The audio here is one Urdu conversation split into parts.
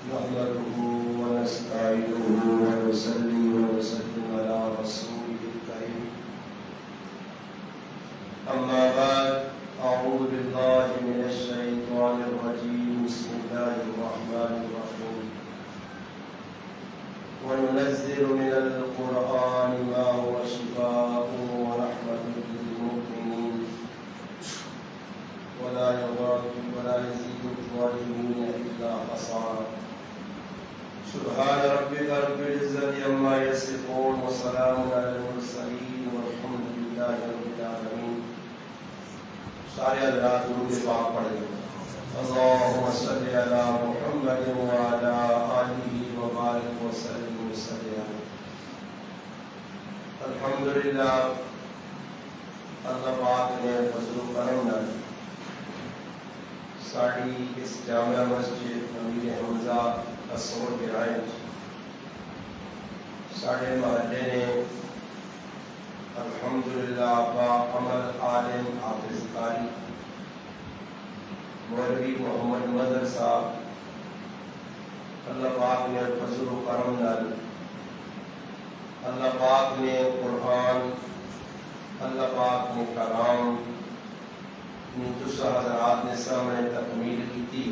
نحمده ونستعينه ونصلي ونسلم على رسوله الكريم أما بعد أعوذ بالله من الشيطان الرجيم بسم الله الرحمن الرحيم وننزل من القرآن ما هو شفاء ورحمة للمؤمنين ولا يزيد الظالمين إلا خسارا سبحان ربك رب العزة عما يصفون وسلام على المرسلين والحمد لله رب العالمين. سارے حضرات درود پاک پڑھیں. اللهم صل على محمد وعلى آله وبارك وسلم وسلم. الحمدللہ اللہ پاک نے فضل و کرم نال ساڑی اس جامعہ مسجد امیر حمزہ اصور کے رائج ساڑے محلے نے الحمدللہ با عمل عالم حافظ قاری مولوی محمد مظہر صاحب اللہ پاک نے فضل و کرم نال اللہ پاک نے قرآن اللہ پاک نے کلام دوسرا حضرات نے سامنے تکمیل کی تھی.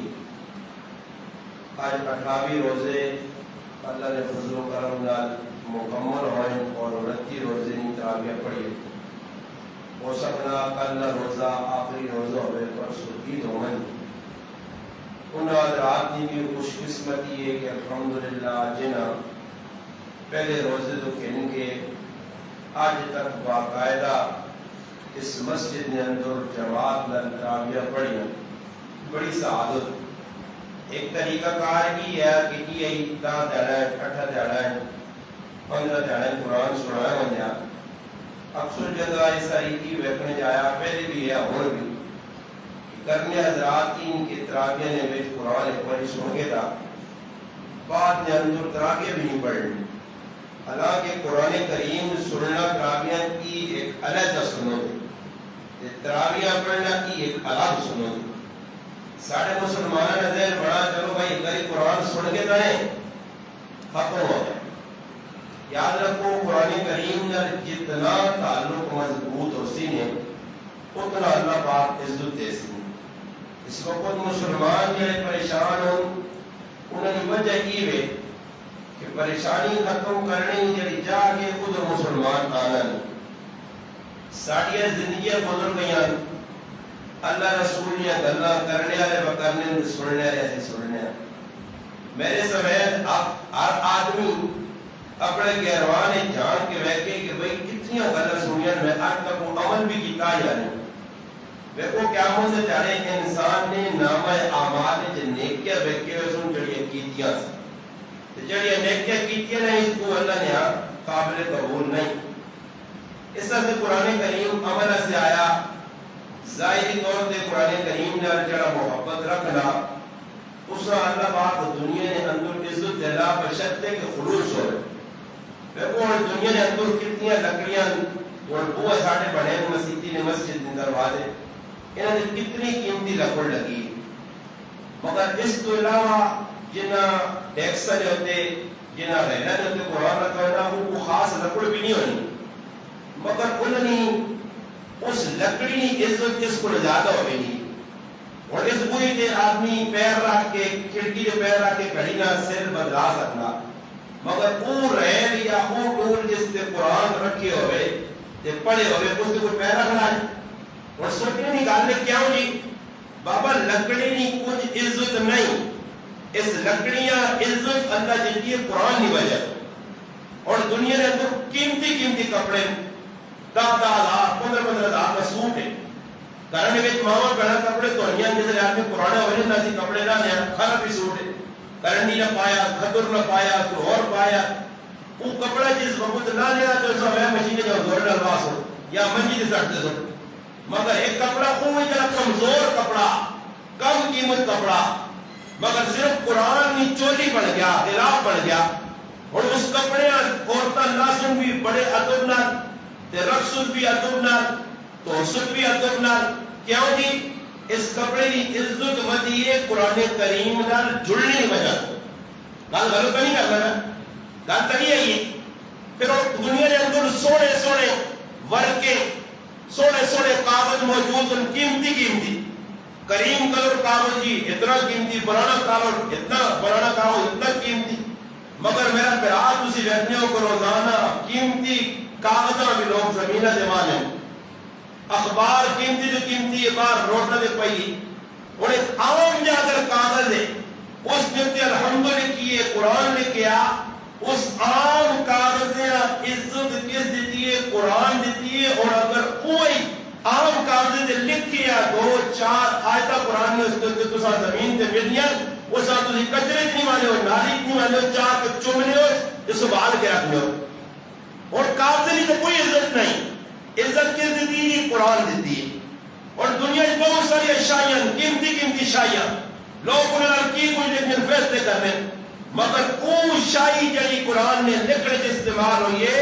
آج 28 روزے اللہ نے فضل و کرم نال مکمل ہوئے اور 29 روزے کی تراویح پڑھی. ہو سکنا کل روزہ آخری روزہ ہوئے پر سردید ہوئے. ان حضرات نے بھی خوش قسمتی ہے کہ الحمدللہ جنہ پہلے روزے تو کہن کے آج تک باقاعدہ اس مسجد نے اندر جماعت نال تراویح پڑھی بڑی سعادت. ایک طریقہ کار کی ہے کہ یہ اتنا دینا ہے 8 دینا ہے 15 دینا ہے قرآن سنایا بنیا. اکثر جگہ ایسا ہی کی ویکھنے جایا پہلے بھی ہے اور بھی کرنے حضرات کی ان کی تراویح نے بیچ قرآن ایک بڑی سن کے تھا بعد نے اندر تراویح بھی نہیں پڑھنی. حالانکہ قرآن کریم سننا تراویح کی ایک علیحدہ سنت ہے، تراویح پڑھنا کی ایک الگ سنت ہے. ساڑھے مسلمانہ نظر بڑا چلو بھائی کئی قرآن سن کے دائیں ختم ہو جائے. یاد رکھو قرآن کریم نے جتنا تعلق مضبوط ہو سینے اتنا اللہ پاک عزت دے سینے. اس وقت مسلمان جڑے پریشان ہوں انہوں نے وجہ یہ ہے کہ پریشانی ختم کرنے جڑی جا کے خود مسلمان آنا نہیں. ساڑھیاں زندگیاں گزر گئیاں اللہ رسول نے گلا کرنے والے بکرنے سننے والے ایسے سننے. میرے سمیت ہر آدمی اپنے گہروان جان کے ویکے کہ بھئی کتنی غلط سنیاں میں آج تک وہ عمل بھی کیتا یا نہیں. ویکو قیامت سے چاہے انسان نے نامہ اعمال جو نیکیاں ویکے ہوئے سن جڑیاں کیتیاں جڑیاں نیکیاں کیتیاں نہیں اس کو اللہ نے قابل قبول نہیں. اس طرح سے قرآن کریم عمل سے آیا ظاہری طور پہ قرآن کریم نے جڑا محبت رکھنا اس اللہ پاک دنیا نے اندر عزت دلا بشرطے کے خلوص ہوئے. دیکھو دنیا نے اندر کتنی لکڑیاں اور وہ ساڑھے بڑے مسیحی نے مسجد نے دروازے انہوں نے کتنی قیمتی لکڑ لگی. مگر اس تو علاوہ جنہ ڈیکسل ہوتے جنہ رہنا ہوتے قرآن رکھا ہونا وہ خاص لکڑ بھی نہیں ہونی مگر انہوں نے اس لکڑی نے عزت اس کو زیادہ ہو گئی. اور اس بوئی کے آدمی پیر رکھ کے کھڑکی کے پیر رکھ کے کھڑی نہ سر بدلا سکنا مگر وہ ریل یا وہ ٹول جس سے قرآن رکھے ہوئے جے پڑھے ہوئے اس کے کوئی پیر رکھنا ہے. اور سوچنے نہیں گالنے کیا ہو جی بابا لکڑی نہیں کچھ عزت نہیں. اس لکڑیاں عزت اللہ جنگی قرآن نہیں وجہ. اور دنیا نے اندر قیمتی کپڑے 10,000 15,000 کا سوٹ ہے کرنے کے ماما بڑا کپڑے تو انیاں جیسے آدمی پرانا ہوئے نہ سی کپڑے نہ لیا کھانا بھی سوٹ ہے کرنی نہ پایا خدر نہ پایا تو اور پایا وہ کپڑا جس وقت نہ لیا تو ایسا میں مشین جو زور ڈلواس ہو یا منجی سے سٹتے ہو مگر ایک کپڑا کوئی جگہ کمزور کپڑا کم قیمت کپڑا مگر صرف قرآن کی چولی بن گیا غلاف بن گیا. اور اس کپڑے عورتاں ناسن بھی بڑے ادب نال تے رقص بھی ادب نال توسط بھی ادب نال کیوں جی اس کپڑے کی عزت ودی ہے قرآن کریم نال جڑنے کی وجہ گل غلط نہیں کرنا نا، گل تو نہیں ہے. پھر دنیا کے اندر سونے سونے ورقے، سونے سونے کاغذ موجود ہیں، قیمتی قیمتی کریم کلر کاغذ جی اتنا قیمتی، فلانا کاغذ اتنا، فلانا کاغذ اتنا قیمتی. مگر میرا پیار تسی ویکھنے ہو کہ روزانہ قیمتی کاغذاں بھی لوگ زمینہ دے مالے، اخبار قیمتی تو قیمتی اخبار روڈ دے پئی، اور ایک عام جا کر کاغذ ہے اس نے الحمد لکھی ہے، قرآن نے کیا اس عام کاغذ نے عزت کس دیتی ہے؟ قرآن دیتی ہے. اور اگر کوئی عام کاغذ دے لکھیا 2-4 آیتہ قرآن نے اس کے تو ساتھ زمین تے ملنیاں، وہ ساتھ تسی کچرے نہیں مانے ہو، نالی نہیں مانے ہو، چاہ کے چومنے ہو، جو سنبھال کے رکھنے ہو. اور کاغذ نہیں تو کوئی عزت نہیں. عزت کس دیتی ہے؟ قرآن دیتی ہے. اور دنیا میں بہت ساری اشیاء قیمتی قیمتی اشیاء لوگ انہوں کی کوئی لیکن فیصلے کرنے، مگر اون شائی جڑی قرآن نے لکھنے سے استعمال ہوئی ہے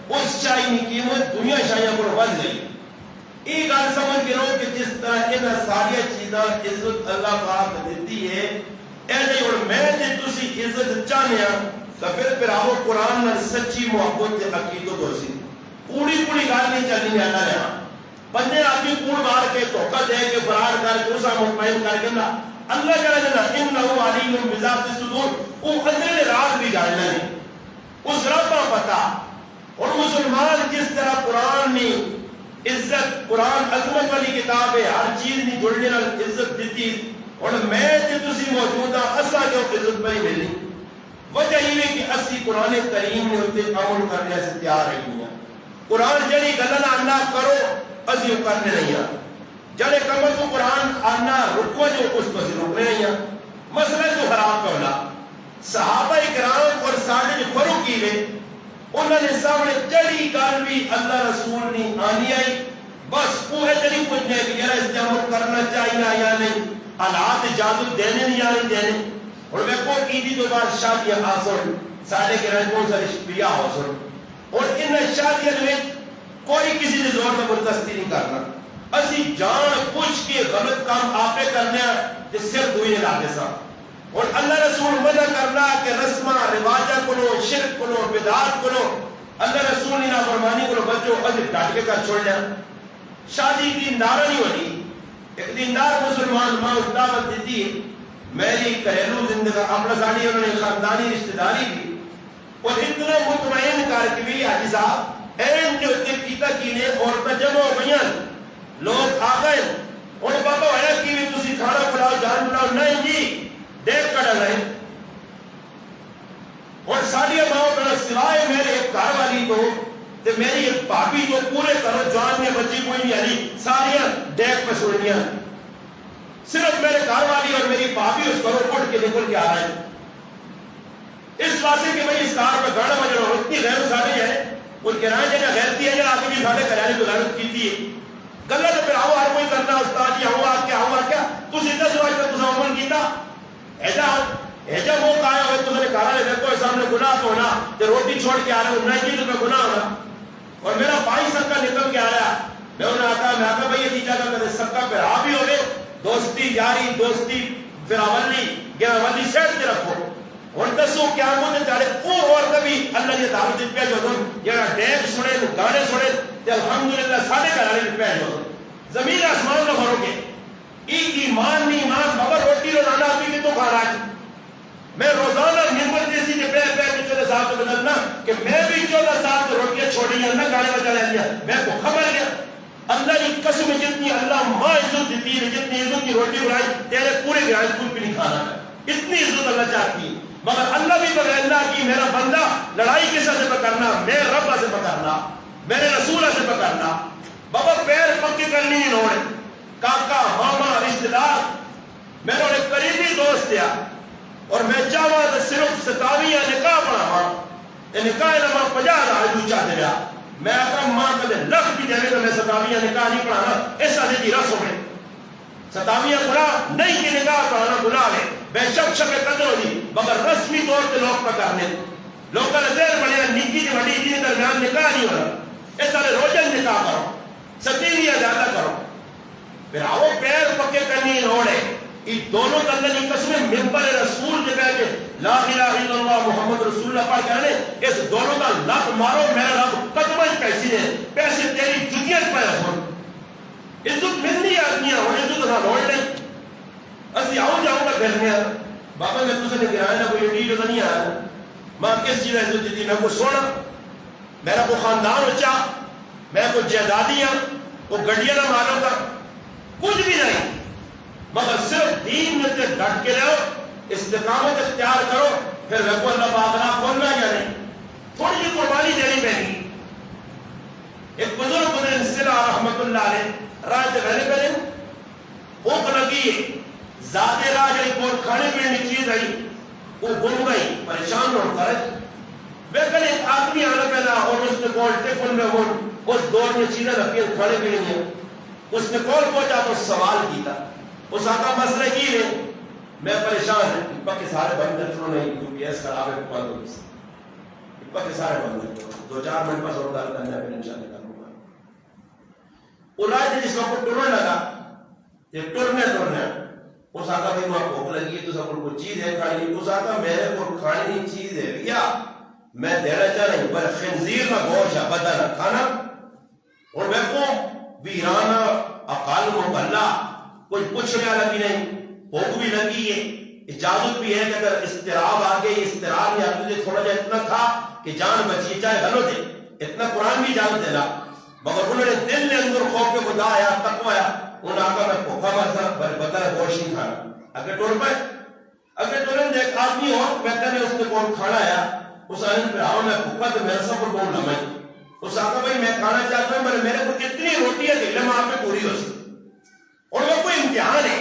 اس شائی کی قیمت دنیا شائیاں کو بڑھ گئی. یہ گل سمجھ کے لو کہ جس طرح ان ساری چیزاں عزت اللہ پاک دیتی ہے، ایسے اور میں تے تسی عزت چاہنے تو پھر آو قرآن نے سچی محبت تے عقیدت ہو سی. کوڑی کوڑی گل نہیں چلنی جانا رہا، بندے آدمی کوڑ مار کے دھوکہ دے کے فرار کر کے اسا مطمئن کر کے نا اللہ جل جلالہ انہ علیم بذات الصدور، وہ اندر راز بھی جاننا ہے، اس رب کا پتہ. اور مسلمان جس طرح قرآن نے عزت، قرآن عظمت والی کتاب ہے، ہر چیز نہیں جڑنے والی عزت دیتی. اور میں تے تسی موجود ہاں اسا جو عزت نہیں ملی، وجہ یہ ہے کہ اسی قرآن کریم نے اتنے عمل کرنے سے تیار نہیں ہیں. قرآن جڑی گلنا آنا کرو اسی کرنے نہیں ہیں، جڑے کمر کو قرآن آنا رکو جو اس کو سے رکنے نہیں ہیں. مسئلہ جو خراب کرنا صحابہ اکرام اور ساڑھے جو فروغ کی گئے انہوں نے سامنے جڑی گل بھی اللہ رسول نے آنی آئی بس وہ ہے جڑی پوچھنے کہ یار اس عمل کرنا چاہیے یا نہیں، حالات اجازت دینے نہیں یا نہیں دینے. اور میں کو عیدی تو بعد شادیاں حاصل سارے کے رہے کون سارے بیاہ حاصل، اور ان شادیاں میں کوئی کسی نے زور میں منتستی نہیں کرنا. اسی جان پوچھ کے غلط کام آپے کرنے جس سے دوئی نے لاتے سا. اور اللہ رسول منع کرنا کہ رسمہ رواجہ کنو، شرک کنو، بدعات کنو، اللہ رسول نے نافرمانی کنو بچو ادھر ڈاٹ کے کر چھوڑ لیا. شادی دیندار نہیں ہونی. ایک دیندار مسلمان ماں دعوت دیتی ہے میری گھریلو زندگی اپنا ساڑی انہوں نے خاندانی رشتہ داری بھی اور اتنا مطمئن کر کے بھی حاجی صاحب این جو کیتا کینے اور تجمع ہو گئیں لوگ آ گئے اور بابا ہویا کی بھی تسی کھانا پلاؤ جان پلاؤ نہیں جی دیکھ کڑا رہے. اور ساڑی ماں بڑا سوائے میرے ایک گھر والی تو تے میری ایک بھابی جو پورے کرو جان میں بچی کوئی نہیں آلی ساریاں دیکھ پہ سننیاں، صرف میرے گھر والی اور میری بھابی اس کرو پڑھ کے نکل کے آ رہے ہیں. اس واسطے کہ بھئی اس کار پہ گاڑا بجڑا ہو اتنی غیر ساڑی ہے ان کے رائے جنہ غیرتی ہے جنہ آگے بھی ساڑے کریانے کو غیرت کی تھی گلہ تو پھر آؤ ہر کوئی کرنا استاد جی ہوا کیا تو سیدھا سوائے کا تسا عمل کیتا ایجا وہ کہا ہوئے تو نے کہا لے دیکھو سامنے گناہ تو ہونا تے روٹی چھوڑ کے آ رہے ہوں نہیں تو میں گناہ ہونا. اور میرا بھائی سکا نکل کے آ رہا میں انہیں آتا بھئی یہ دیجا گا میرے سکا پہ آ بھی ہوئے دوستی یاری دوستی پھر اولی سیٹ تے رکھو. اور دسو کیا مجھے چاہے او اور کبھی اللہ یہ دعوت پہ جو ہم یہ ڈیک سنے گانے سنے تے الحمدللہ سارے گھرانے پہ جو زمین آسمان نہ بھرو گے. ایمان نہیں ایمان بابا روٹی روزانہ آدمی کی تو کھا رہا ہے. میں روزانہ نمبر جیسی نے پیر کے 14 سال تو بدلنا کہ میں بھی 14 سال تو روٹیاں چھوڑی ہیں نہ گانے بجا لے لیا میں کو خبر گیا. اللہ کی قسم جتنی اللہ ماں عزت دیتی ہے جتنی عزت کی روٹی بنائی تیرے پورے گھر کچھ بھی نہیں کھانا ہے اتنی عزت اللہ چاہتی ہے. مگر اللہ بھی بغیر کی میرا بندہ لڑائی کس سے پکڑنا میرے رب سے پکڑنا میرے رسول سے پکڑنا بابا پیر پکے کرنی ہی نوڑے کاکا ماما رشتہ دار میرے ایک قریبی دوست ہے اور میں چاہوں تو صرف 27 نکاح پڑھا نکاح نما 50,000 جو چاہتے رہا میں آقا ماں کدے لکھ بھی دے تو میں 27 نکاح نہیں پڑھانا ایسا دے دی رسم ہے 27 گناہ نہیں کہ نکاح پڑھانا گناہ ہے بے شک شک قدر ہو دی مگر رسمی طور پہ لوگ پکارنے لوگ کا نظر بڑھیا نکی کی بڑی جی درمیان نکاح نہیں ہو رہا ایسا لے روجن نکاح کرو 27 زیادہ کرو پھر آؤ پیر پکے کرنی نوڑے یہ دونوں اللہ کی قسم ممبر رسول کے بیٹھے لا الہ الا اللہ محمد رسول اللہ پڑھ کہنے اس دونوں کا لب مارو میرا رب قدمہ پیسے ہیں پیسے تیری جتیاں پایا سن عزت ملنی آدمیاں ہوں عزت نہ لوڑ نہیں اسی آؤں جاؤں گا گھر میں بابا میں تجھے نے گرایا نہ کوئی ڈیل تو نہیں آیا ماں کس چیز عزت دیتی میں کوئی سونا میرا کوئی خاندان اچھا میں کوئی جائیدادیاں کوئی گڈیاں نہ مالوں کا کچھ بھی نہیں مگر صرف دین میں سے ڈٹ کے رہو استقامت اختیار کرو پھر رب اللہ باغنا کھولنا یا نہیں تھوڑی سی قربانی دینی پہنی ایک بزرگ بزرگ صلہ رحمت اللہ علیہ راہ سے رہنے پہلے بھوک لگی ذات راہ جڑی کول کھانے پینے کی چیز آئی وہ گم گئی پریشان ہو کر ویکن ایک آدمی آنا پہلا اور اس نے کول ٹیفن میں وہ اس دور میں چیزیں رکھی کھانے پینے کی اس نے کول پہنچا تو سوال کیتا اس آقا مسئلہ کی ہے میں پریشان ہوں پکے سارے بند کر چلو نہیں کیونکہ ایس خراب ہے پکوان کو پکے سارے بند کر چلو 2-4 منٹ پاس اور دار کرنا ہے پھر انشاءاللہ کروں گا اولاد جس وقت ٹرنے لگا یہ ٹرنے اس آقا بھائی وہاں بھوک لگی ہے تو سب کو چیز ہے کھانی اس آقا میرے کو کھانی چیز ہے بھیا میں دینا چاہ رہی ہوں پر خنزیر کا گوشت ہے بدن کھانا اور میں کو ویرانہ اقال محلہ کوئی پوچھنے والا بھی نہیں بھوک بھی لگی ہے اجازت بھی ہے کہ اگر استراب آ گئی استراب میں آپ تجھے تھوڑا جا اتنا کھا کہ جان بچی چاہے غلط ہے اتنا قرآن بھی اجازت دینا مگر انہوں نے دل میں اندر خوف کے خدا آیا تقوی آیا انہوں آقا میں بھوکا مرتا پر بدن گوشت نہیں کھانا اگر ٹور پائے اگر ٹورن ایک آدمی اور بہتر ہے اس نے کون کھانا آیا اس آنے پر آؤں میں بھوکا تو میرا سفر بہت لمحی اس آقا بھائی میں کھانا چاہتا ہوں پر میرے کو اتنی روٹی ہے کہ علم آپ میں پوری ہو سکتی اور وہ کوئی امتحان ہے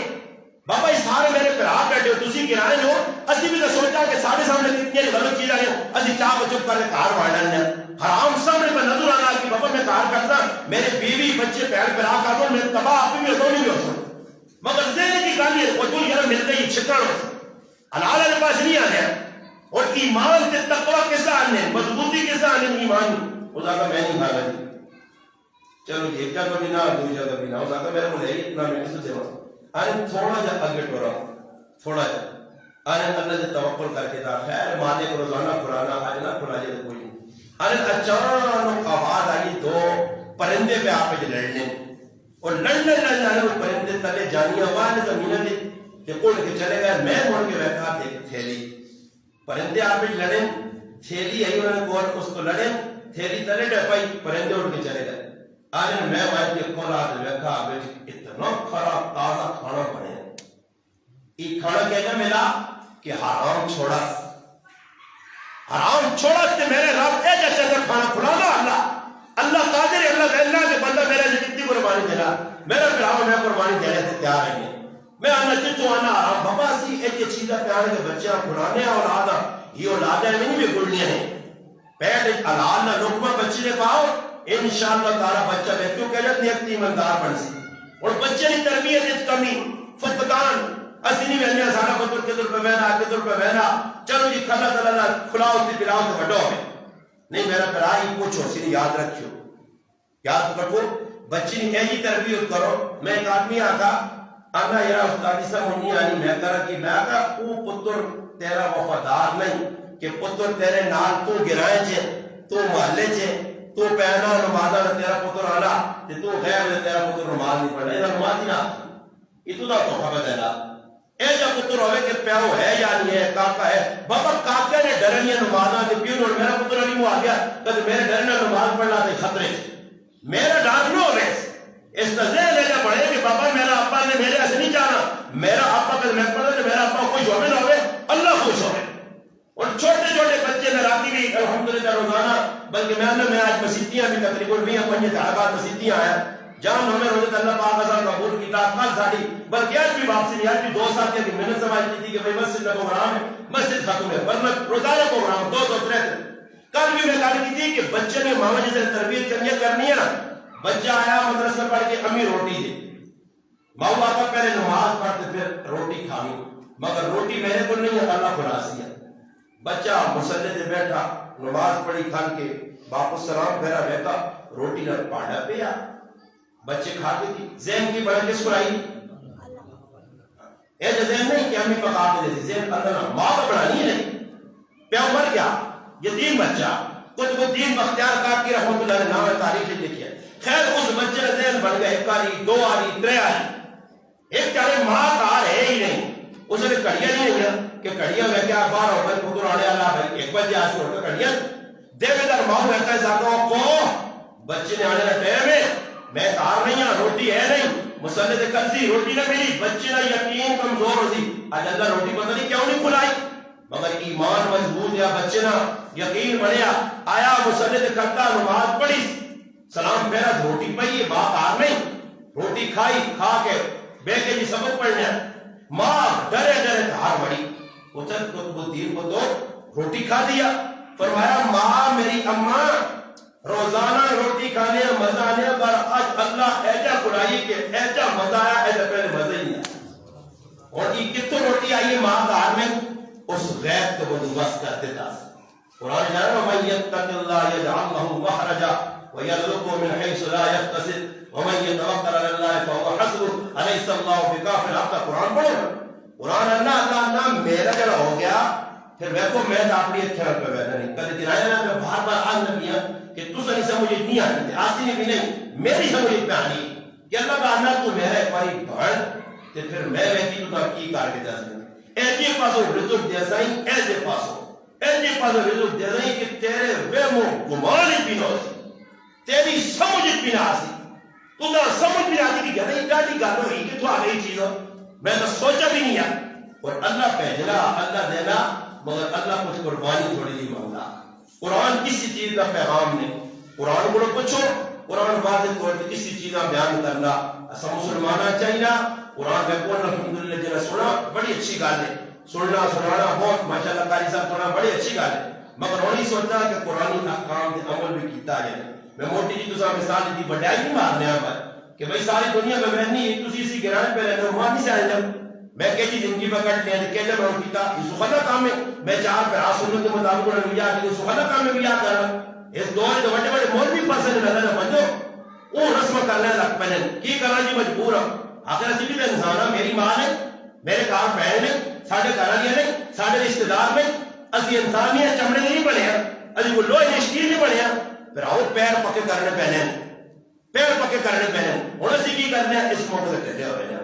بابا اس سارے میرے پر آپ بیٹھے ہو تسی کرائے ہو اسی بھی تو سوچا کہ سارے سامنے کتنی غلط چیز آئی ہو اسی چاہ کو چپ کر کے کار بڑھنا ہے حرام سامنے پر نظر آنا کہ بابا میں کار کرتا میرے بیوی بچے پیر پر آ کر میں تباہ آپ بھی ہو نہیں ہو سکتا مگر ذہن کی گالی ہے وہ دل یار ملتے ہی چھکڑ ہو حلال کے پاس نہیں آنے اور ایمان سے تقوی کیسا آنے مضبوطی کیسا آنے ایمان خدا کا میں نہیں کھا رہی چلو ایک جگہ بھی نہ دو جگہ بھی نہ ہو سکتا میرے کو لے اتنا میں سے دیوا آنے تھوڑا جا آگے ٹورا تھوڑا جا آنے اللہ سے توکل کر کے دا خیر مانے کو روزانہ قرآن آج نہ کھلا جائے کوئی نہیں آنے اچانک آواز آئی 2 پرندے پہ آپ لڑنے اور لڑنے آنے وہ پرندے تلے جانی آواز زمینہ دے کہ اڑ کے چلے گئے میں مڑ کے بیٹھا تھیلی پرندے آپ لڑیں تھیلی آئی انہوں نے کون اس کو لڑیں تھیلی تلے ڈپائی پرندے اڑ کے چلے گئے آنے میں بھائی کے کھولا دے بیٹھا اتنا خراب تازہ کھانا بنے یہ کھانا کہنا ملا کہ حرام چھوڑا تے میرے رب اے جیسے اگر کھانا کھلانا اللہ قادر ہے اللہ کے بندہ میرے سے کتنی قربانی دینا میرا پھراؤ میں قربانی دینے سے تیار ہے میں آنا جتو آنا حرام بابا سی ایک چیزہ پیار کے بچیاں کھلانے اور آنا یہ اولادیں نہیں بھی گڑنیاں ہیں پیٹ حلال نہ لقمہ بچی نے پاؤ انشاءاللہ تعالی بچہ بیٹھو کہ جب نیک ایماندار بن سی اور بچے کی تربیت اس کمی فتقان اسی نہیں ویلیا سارا پتر کے در پہ بہنا چلو جی کھلا تلا کھلاؤ تی پلاؤ تو بڑھو ہے نہیں میرا پڑھائی پوچھو سی یاد رکھو یاد رکھو بچی نے ایجی تربیت کرو میں ایک آدمی آتا آنا یرا استادی سا منی آنی میں کرا کہ میں آگا او پتر تیرا وفادار نہیں کہ پتر تیرے نال تو گرائے چھے تو محلے چھے تو پہنا نمازہ نہ تیرا پتر آنا تو غیر نے تیرا پتر نماز نہیں پڑھنا یہ نماز نہ اتو دا تو خبر دینا اے جا پتر ہوئے کہ پیاو ہے یا نہیں ہے کاکا ہے بابا کاکا نے ڈرنی نمازہ نے پیو نور میرا پتر نہیں ہوا گیا کہ میرے ڈرنے نماز پڑھنا تھے خطرے میرا ڈانٹ نہ ہوئے اس نظر لینا پڑے کہ بابا میرا ابا نے میرے ایسے نہیں چاہنا میرا ابا کہ میں پڑھا کہ میرا ابا خوش ہوئے نہ ہوئے اللہ خوش ہوئے اور چھوٹے چھوٹے بچے میں راتی بھی الحمدللہ روزانہ بلکہ میں آج مسیتیاں بھی تقریباً 20-25 بعد مسیتیاں آیا جان ہمیں روزت اللہ پاک ازار قبول کی کل ساڑی بلکہ آج بھی واپسی نہیں آج بھی 2 سال کی محنت سمجھ کی تھی کہ بھئی مسجد میں پروگرام ہے مسجد ختم ہے ورنہ روزانہ پروگرام 2-3 کل بھی میں کہا کی تھی کہ بچے نے ماما جیسے تربیت کرنی ہے نا بچہ آیا مدرسہ پڑھ کے امی روٹی دے ماں باپا پہلے نماز پڑھتے پھر روٹی کھانی مگر روٹی میرے کو نہیں ہے اللہ کو راضی ہے بچہ مسلح سے بیٹھا نماز پڑھی کھان کے باپ السلام پھیرا بیٹھا روٹی نہ پاڑا پیا بچے کھاتے تھی ذہن کی بڑا کس کو آئی اے ذہن نہیں کہ امی پکا کے دیتی، ذہن اللہ ماں کا بڑھانی ہے نہیں پیا مر گیا یتیم بچہ قطب الدین بختیار کاکی رحمۃ اللہ نے نام تاریخ لکھی ہے. خیر اس بچے کا ذہن بن گیا، ایک آری دو آری ترے آری، ایک چارے ماں کار ہے ہی نہیں. اسے کڑیاں نہیں ہوئی کہ کڑیاں میں کیا بار ہو گئی پکر آنے والا ہے ایک بجے آج چھوڑ کر کڑیاں دیوے در ماں رہتا ہے زاکروں کو بچے نے آنے کا ٹائم ہے، میں کار نہیں ہوں، روٹی ہے نہیں، مسلح سے کسی روٹی نہ ملی، بچے نہ یقین کمزور ہو سی آج اللہ روٹی پتہ نہیں کیوں نہیں کھلائی، مگر ایمان مضبوط یا بچے نہ یقین بڑھیا آیا مسلح سے کرتا نماز پڑھی سلام پہلا روٹی پئی ماں کار نہیں، روٹی کھائی کھا کے بے کے جی سبق پڑھنے ماں ڈرے ڈرے دھار بڑی اتر قطب الدین کو تو روٹی کھا دیا. فرمایا ماں میری اماں روزانہ روٹی کھانے مزہ آنے پر آج اللہ ایجا کھلائی کہ ایجا مزہ آیا ایجا پہلے مزہ ہی نہیں آیا. اور یہ کتوں روٹی آئی ہے ماں کا ہاتھ میں اس غیب کو بندوبست کر دیتا. قرآن جانا وَمَن يَتَّقِ اللَّهَ يَجْعَلْ لَهُ مَخْرَجًا وَيَرْزُقْهُ مِنْ حَيْثُ لَا يَحْتَسِبُ وَمَن يَتَوَكَّلْ عَلَى اللَّهِ فَهُوَ حَسْبُهُ أَلَيْسَ اللَّهُ بِكَافٍ عَبْدَهُ. قرآن پڑھو قرآن اللہ میرا جڑا ہو گیا پھر دیکھو میں اپنی اتھر پہ بیٹھا نہیں کدے دلایا نا میں بار بار آج نبی ہوں کہ تو سنی سمجھے نہیں آتی تھی آسی نے بھی نہیں میری سمجھے پہ آنی کہ اللہ کا آنا تو میرا ایک باری بھڑ کہ پھر میں کی تو کی کار کے جاس دیں ایجے پاسو رزق دے سائیں ایجے پاسو رزق دے سائیں کہ تیرے ویمو گمانی بھی نہ سی تیری سمجھ بھی نہ سی تو نہ سمجھ بھی نہ آتی کہ نہیں ڈاٹی گا ہوئی کہ تو آ گئی چیز میں تو سوچا بھی نہیں ہے. اور اللہ پہلا اللہ دینا مگر اللہ کچھ قربانی تھوڑی نہیں مانگا. قرآن کسی چیز کا پیغام نہیں. قرآن کو پوچھو قرآن واضح طور پہ کسی چیز کا بیان کرنا ایسا مسلمانہ چاہیے. قرآن میں کون الحمدللہ جنہیں سنا بڑی اچھی گال ہے سننا سنانا بہت ماشاءاللہ قاری صاحب سنا بڑی اچھی گال ہے مگر وہ نہیں سوچتا کہ قرآن احکام کے عمل بھی کیتا ہے. میں موٹی جی تو مثال دی بڑائی نہیں مارنے پر کہ بھئی ساری دنیا میں بہنی ایک تو اسی گران پہ رہنے روحانی سے آئے جب میں کہتی زندگی میں کٹ لیا کہ جب میں کیتا یہ سخلا کام ہے میں چار پہ آسنوں کے مطابق انہوں نے بیا کہ سخلا کام میں بیا کر رہا اس دور کے بڑے بڑے مولوی پاسے نے نظر بنجو وہ رسم کرنے لگ پہنے کی کرنا جی مجبور ہوں آخر اسی بھی تو انسان ہے میری ماں ہے میرے کار بہن ہے ساڑھے کارانیاں نے ساڑھے رشتہ دار میں اسی انسان نہیں ہے چمڑے نہیں بڑھے ہیں اسی وہ لوہے نشکیر نہیں بڑھے ہیں پھر آؤ پیر پکے کرنے پہنے پیر پکے کرنے پہنے انہوں نے کی کرنے ہیں اس موقع سے کہتے ہوئے ہیں.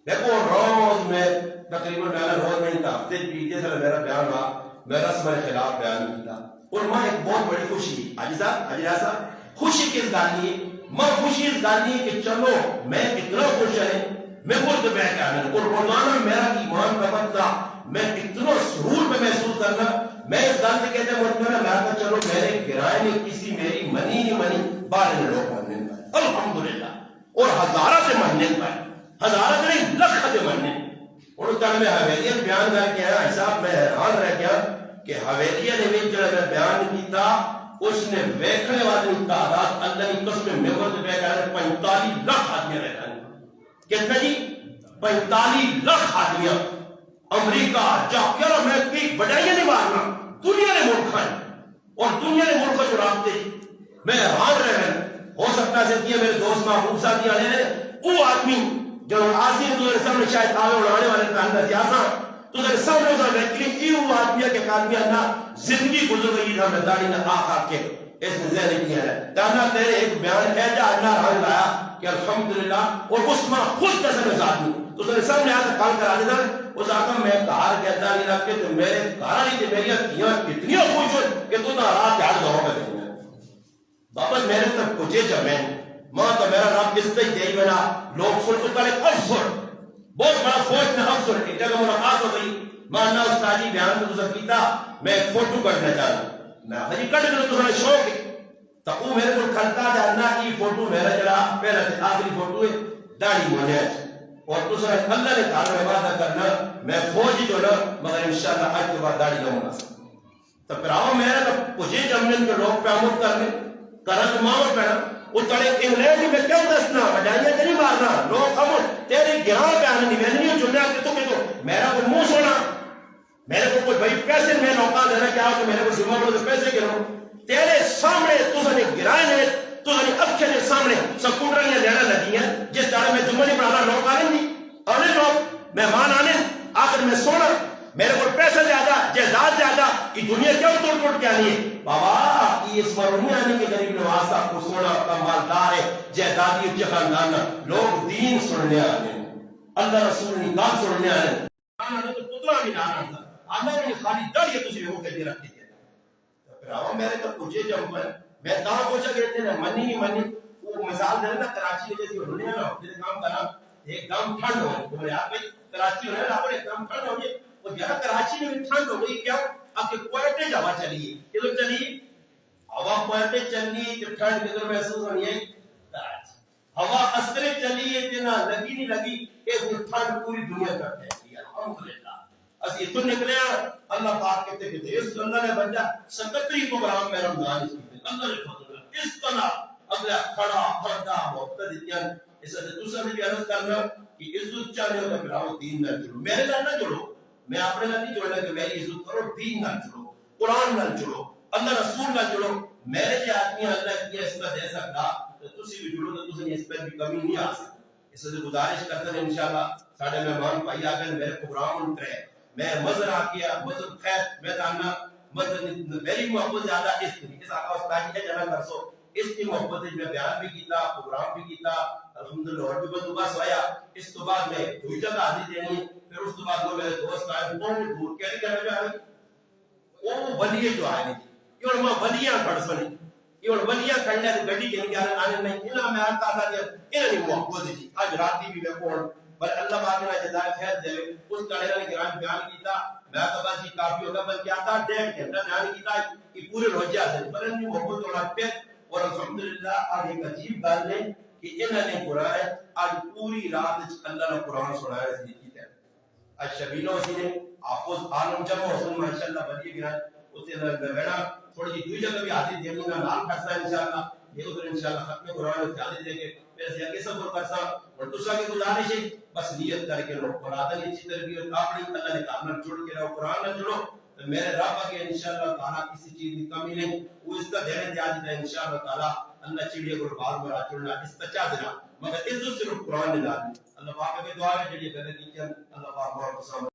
دیکھو روز میں تقریباً میں روز میں انتا ہفتے پیجے سے میرا بیان ہوا میں رسم خلاف بیان کیتا اور ماں ایک بہت بڑی خوشی آجی صاحب خوشی کس گالی ہے ماں خوشی اس گالی ہے کہ چلو میں اتنا خوش ہے میں خود بہ کے آنے اور روزانہ میرا ایمان کا بدلا میں اتنا سرور میں محسوس کرنا میں اس گال سے کہتے ہیں مجھے میں کہا چلو میرے گرائے میں کسی میری منی نہیں منی بارے میں لوگ مننے پائے الحمدللہ اور ہزارہ سے مننے پائے ہزارہ سے نہیں لکھ سے مننے اور اس طرح میں حویلیت بیان کر کے آیا حساب میں حیران رہ گیا کہ حویلیت نے بھی جو میں بیان کیتا اس نے ویکھنے والی تعداد اللہ کی قسم میں مورد پہ کہا 45 لاکھ آدمی رہ گئے کتنا جی 45 لاکھ آدمیاں امریکہ جاپیرہ میں کی بڑھائیاں نہیں مارنا دنیا نے ملک ہیں اور دنیا نے ملک جو رابطے میں حیران رہ گئے ہو سکتا ہے کہ میرے دوست محبوب ساتھی آنے نے وہ آدمی جو آسین تجھے سامنے شاید آوے اڑانے والے پہننا سیاسا تجھے سامنے اسا لیکن یہ آدمی کے آدمی اللہ زندگی گزر گئی تھا میں داری نہ آخا کے اس نے ذہن کیا ہے کہنا تیرے ایک بیان ہے جا اللہ رنگ لایا کہ الحمدللہ اور اس میں خود قسم اس آدمی تو اس نے سامنے آتا کال کرانے تھا اس آقا میں کار کہتا نہیں رکھ کے تو میرے کارا نہیں تھے میری کیا اتنی خوش ہو کہ تو نہ رات یاد دوروں کا دیکھنا بابا میرے تک کچھے جمعیں ماں تو میرا رب جس سے دے بنا لوگ سن کو کرے افسر بہت بڑا فوج میں افسر ایک جگہ ملاقات ہو گئی ماں نہ استادی بیان تو سب کیتا میں ایک فوٹو کرنا چاہ رہا ہوں میں ہری کٹ کروں تو شوق ہے تو وہ میرے کو کھلتا جاننا کی فوٹو میرا جڑا پہلے سے آخری فوٹو ہے داڑھی مونے اور دوسرا اللہ نے کہا میں وعدہ کرنا میں فوجی جو نا مگر انشاءاللہ آج کے بعد داڑھی نہ ہونا تو پھر آؤ میرا تو پوچھے جمنے کے لوگ پیامت کرنے کرن ماؤں پہنا وہ تڑے انگلینڈ میں کیوں دسنا بجائیے نہیں مارنا لوگ ہم تیرے گراں پہ آنے نہیں میں نہیں چننا کہ تو میرا کوئی منہ سونا میرے کو کوئی بھائی پیسے میں نوکا دینا کیا کہ میرے کو ذمہ کرو پیسے گرو تیرے سامنے تو نے گرائے نے تو نے اکھے کے سامنے سکوٹر نے لینا لگی ہیں جس طرح میں جمعہ نہیں پڑھانا لوگ آنے نہیں آنے لوگ مہمان آنے آخر میں سونا میرے کو پیسہ زیادہ جائیداد زیادہ کی دنیا کیوں توڑ کے آنی ہے بابا یہ اس مرونی آنے کے غریب نواز صاحب کو سونا کا مالدار ہے جائیدادی اچھا خاندان لوگ دین سننے آنے اللہ رسول نکاح سننے آنے آنے تو پتلا بھی نہ آنا آنا بھی خالی در یہ تجھے ہو کے دے رکھتے تھے پھر آؤ میرے تو پوچھے جب میں کہاں پوچھا گئے تھے نا منی وہ مثال دے نا کراچی میں جیسی ہونے نا جیسے کام کرنا ایک دم ٹھنڈ ہو تو میں آپ کراچی ہونے نا ایک دم ٹھنڈ ہو گئی اور جہاں کراچی میں ٹھنڈ ہو گئی کیا آپ کے کوئٹے ہوا چلیے کدھر چلیے ہوا کوئٹے چلی تو ٹھنڈ کدھر محسوس ہونی ہے کراچی ہوا اسکرے چلیے جنا لگی نہیں لگی ایک ٹھنڈ پوری دنیا کرتے ہیں الحمدللہ اسی تو نکلے اللہ پاک کہتے کہ اس اللہ نے بنجا 77 پروگرام میں رمضان کی اللہ نے فضل اس طرح اگلا کھڑا پردہ مقتدیان اس سے دوسرا بھی عرض کرنا کہ عزت چاہنے ہو تو پھر دین نہ جڑو میرے نال نہ جڑو میں اپنے نال نہیں جوڑنا کہ میری عزت کرو دین نال جڑو قرآن نال جڑو اللہ رسول نال جڑو میرے جو آدمی اللہ کی اس کا دے سکتا تو تسی بھی جڑو تو تسی اس پر بھی کمی نہیں آ سکتی اس سے گزارش کرتے ہیں انشاءاللہ ساڑھے مہمان پائی آگئے میرے پروگرام انترے میں مزر آکیا مزر خیر میں دانا مزر میری محبت زیادہ اس طریقے سے آقا استاد ہے جنہ کرسو اس کی محبت میں بیان بھی کیتا پروگرام بھی کیتا الحمدللہ اور بھی بندوبست ہویا اس تو بعد میں دوئی جگہ آدھی دینی پھر اس تو بعد وہ میرے دوست آئے بہت دور کیا نہیں کرنا چاہے وہ ولیے جو آئے یہ اور ماں ولیاں کھڑ سنے یہ اور ولیاں کھڑنے تو گڑی کے نہیں آنے نہیں انہاں میں آتا تھا کہ انہاں نہیں محبت جی آج راتی بھی میں کون بل اللہ پاک نے جزائے خیر دے اس کڑے نے گرام بیان کیتا میں کہا جی کافی ہوگا بل کیا تھا 1.5 گھنٹہ بیان کیتا کہ پورے روزہ سے پر ان محبت اور پہ اور الحمدللہ آج ایک عجیب بات ہے کہ انہوں نے قرآن آج پوری رات اللہ نے قرآن سنایا اس کی ہے آج شبیلوں سے نے حافظ عالم جمع حسن ماشاءاللہ بڑی گران اسے میں بیٹھا تھوڑی جی دوئی جگہ بھی آتی دینی نا نام کرتا ہے انشاءاللہ یہ ادھر انشاءاللہ ختم قرآن جانے دے گے پھر سے آگے سب کرسا اور دوسرا کی گزارش ہے بس نیت کر کے لوگ قرآن اچھی تربیت اپنی اللہ نے کامل جوڑ کے رہو قرآن نہ جڑو تو میرے رب کے انشاءاللہ تعالیٰ کسی چیز کی کمی نہیں وہ اس کا دینے دیا جاتا ہے انشاءاللہ تعالیٰ اللہ چڑیے کو بار بار چڑنا استچا دینا مگر عزت صرف قرآن نے ڈالنی اللہ پاک کے دعا ہے جڑی کرنے کی اللہ پاک اور